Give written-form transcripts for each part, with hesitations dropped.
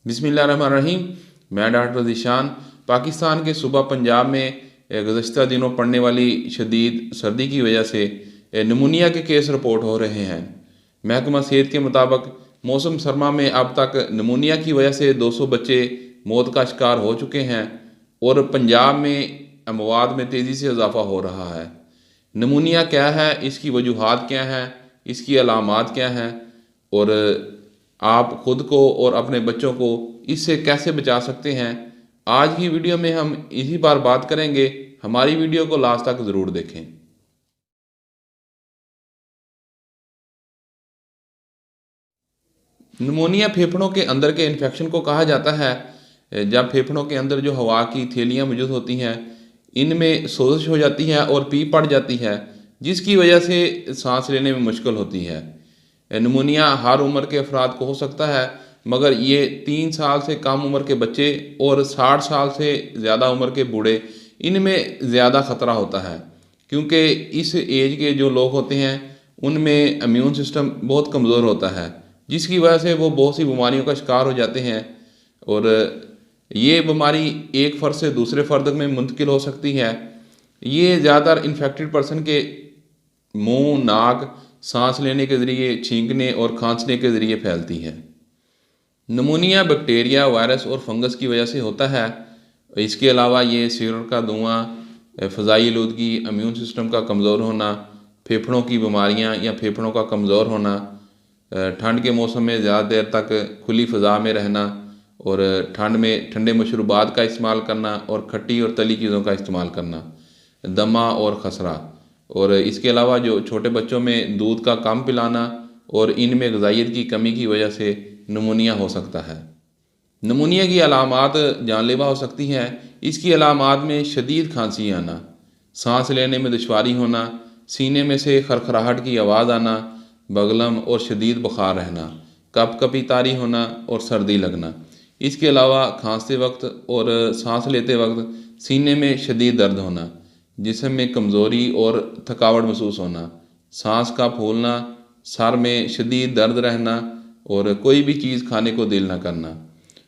बिस्मिल्लाहिर्रहमानिर्रहीम। मैं डॉक्टर ज़ीशान। पाकिस्तान के सूबा पंजाब में गुज़श्ता दिनों पड़ने वाली शदीद सर्दी की वजह से नमूनिया के केस रिपोर्ट हो रहे हैं। महकमा सेहत के मुताबिक मौसम सरमा में अब तक नमूनिया की वजह से 200 बच्चे मौत का शिकार हो चुके हैं और पंजाब में अमवात में तेज़ी से इजाफा हो रहा है। नमूनिया क्या है, इसकी वजूहात क्या हैं, इसकी अलामात क्या हैं और आप ख़ुद को और अपने बच्चों को इससे कैसे बचा सकते हैं, आज की वीडियो में हम इसी पर बात करेंगे। हमारी वीडियो को लास्ट तक ज़रूर देखें। नमूनिया फेफड़ों के अंदर के इन्फेक्शन को कहा जाता है। जब फेफड़ों के अंदर जो हवा की थैलियाँ मौजूद होती हैं, इनमें सोजिश हो जाती है और पीप पड़ जाती है, जिसकी वजह से सांस लेने में मुश्किल होती है। नमूनिया हर उम्र के अफराद को हो सकता है, मगर ये 3 साल से कम उम्र के बच्चे और 60 साल से ज़्यादा उम्र के बूढ़े, इनमें ज़्यादा ख़तरा होता है, क्योंकि इस एज के जो लोग होते हैं उनमें इम्यून सिस्टम बहुत कमज़ोर होता है, जिसकी वजह से वो बहुत सी बीमारियों का शिकार हो जाते हैं और ये बीमारी एक फ़र्द से दूसरे फ़र्द में मुंतकिल हो सकती है। ये ज़्यादातर इन्फेक्टेड पर्सन के मुंह, नाक, सांस लेने के ज़रिए, छींकने और खांसने के ज़रिए फैलती है। नमूनिया बैक्टीरिया, वायरस और फंगस की वजह से होता है। इसके अलावा ये सिगरेट का धुआं, फ़ज़ाई आलूदगी, इम्यून सिस्टम का कमज़ोर होना, फेफड़ों की बीमारियां या फेफड़ों का कमज़ोर होना, ठंड के मौसम में ज़्यादा देर तक खुली फ़ज़ा में रहना और ठंड में ठंडे मशरूबात का इस्तेमाल करना और खट्टी और तली चीज़ों का इस्तेमाल करना, दमा और खसरा। और इसके अलावा जो छोटे बच्चों में दूध का कम पिलाना और इनमें ग़िज़ाइयत की कमी की वजह से नमूनिया हो सकता है। नमूनिया की अलामात जानलेवा हो सकती हैं। इसकी अलामात में शदीद खांसी आना, सांस लेने में दुश्वारी होना, सीने में से खरखराहट की आवाज़ आना, बगलम और शदीद बुखार रहना, कपकपी तारी होना और सर्दी लगना। इसके अलावा खांसते वक्त और सांस लेते वक्त सीने में शदीद दर्द होना, जिस्म में कमज़ोरी और थकावट महसूस होना, सांस का फूलना, सर में शदीद दर्द रहना और कोई भी चीज़ खाने को दिल न करना।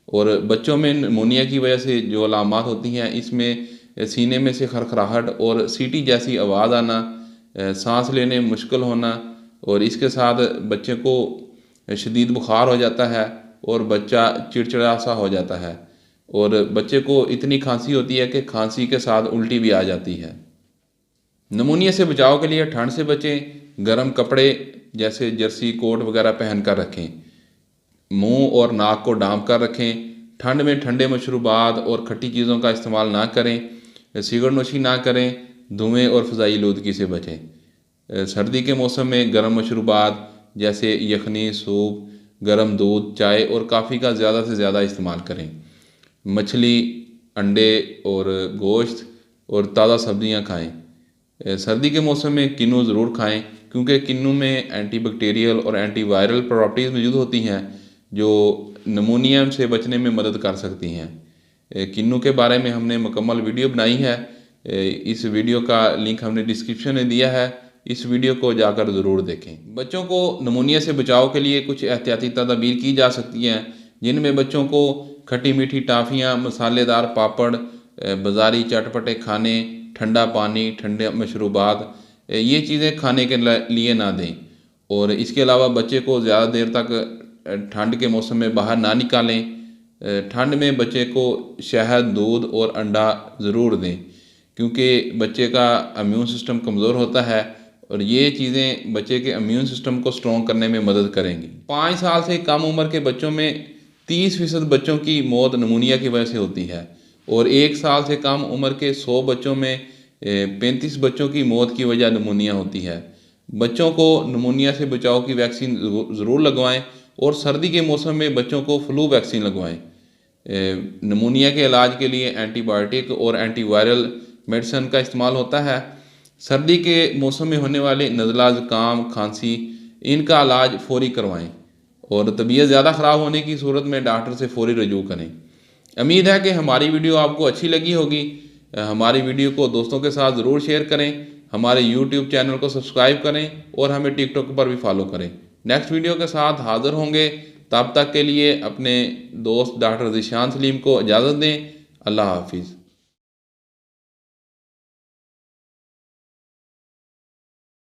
और बच्चों में नमूनिया की वजह से जो अलामात होती हैं, इसमें सीने में से खरखराहट और सीटी जैसी आवाज़ आना, सांस लेने में मुश्किल होना और इसके साथ बच्चे को शदीद बुखार हो जाता है और बच्चा चिड़चिड़ा सा हो जाता है और बच्चे को इतनी खांसी होती है कि खांसी के साथ उल्टी भी आ जाती है। नमूनिया से बचाव के लिए ठंड से बचें। गर्म कपड़े जैसे जर्सी कोट वगैरह पहन कर रखें। मुंह और नाक को ढांप कर रखें। ठंड में ठंडे मशरूबात और खट्टी चीज़ों का इस्तेमाल ना करें। सिगरेट नोशी ना करें। धुएँ और फ़ज़ाई आलूदगी से बचें। सर्दी के मौसम में गर्म मशरूबात जैसे यखनी, सूप, गर्म दूध, चाय और काफ़ी का ज़्यादा से ज़्यादा इस्तेमाल करें। मछली, अंडे और गोश्त और ताज़ा सब्ज़ियाँ खाएँ। सर्दी के मौसम में किन्नू ज़रूर खाएँ, क्योंकि किन्नू में एंटीबैक्टीरियल और एंटीवायरल प्रॉपर्टीज़ मौजूद होती हैं जो नमूनिया से बचने में मदद कर सकती हैं। किन्नू के बारे में हमने मुकम्मल वीडियो बनाई है। इस वीडियो का लिंक हमने डिस्क्रिप्शन में दिया है। इस वीडियो को जाकर ज़रूर देखें। बच्चों को नमूनिया से बचाव के लिए कुछ एहतियाती तदाबीर की जा सकती हैं, जिनमें बच्चों को खट्टी मीठी टाफ़ियाँ, मसालेदार पापड़, बाज़ारी चटपटे खाने, ठंडा पानी, ठंडे मशरूबात, ये चीज़ें खाने के लिए ना दें। और इसके अलावा बच्चे को ज़्यादा देर तक ठंड के मौसम में बाहर ना निकालें। ठंड में बच्चे को शहद, दूध और अंडा ज़रूर दें, क्योंकि बच्चे का इम्यून सिस्टम कमज़ोर होता है और ये चीज़ें बच्चे के इम्यून सिस्टम को स्ट्रॉन्ग करने में मदद करेंगी। 5 साल से कम उम्र के बच्चों में 30% बच्चों की मौत नमूनिया की वजह से होती है और 1 साल से कम उम्र के 100 बच्चों में 35 बच्चों की मौत की वजह नमूनिया होती है। बच्चों को नमूनिया से बचाव की वैक्सीन ज़रूर लगवाएं और सर्दी के मौसम में बच्चों को फ्लू वैक्सीन लगवाएं। नमूनिया के इलाज के लिए एंटीबायोटिक और एंटीवायरल मेडिसिन का इस्तेमाल होता है। सर्दी के मौसम में होने वाले नज़ला, ज़ुकाम, खांसी, इनका इलाज फौरी करवाएं और तबीयत ज़्यादा ख़राब होने की सूरत में डॉक्टर से फौरी रजू करें। उम्मीद है कि हमारी वीडियो आपको अच्छी लगी होगी। हमारी वीडियो को दोस्तों के साथ ज़रूर शेयर करें। हमारे YouTube चैनल को सब्सक्राइब करें और हमें टिकटॉक पर भी फॉलो करें। नेक्स्ट वीडियो के साथ हाज़िर होंगे। तब तक के लिए अपने दोस्त डॉक्टर ज़ीशान सलीम को इजाज़त दें। अल्लाह हाफिज़।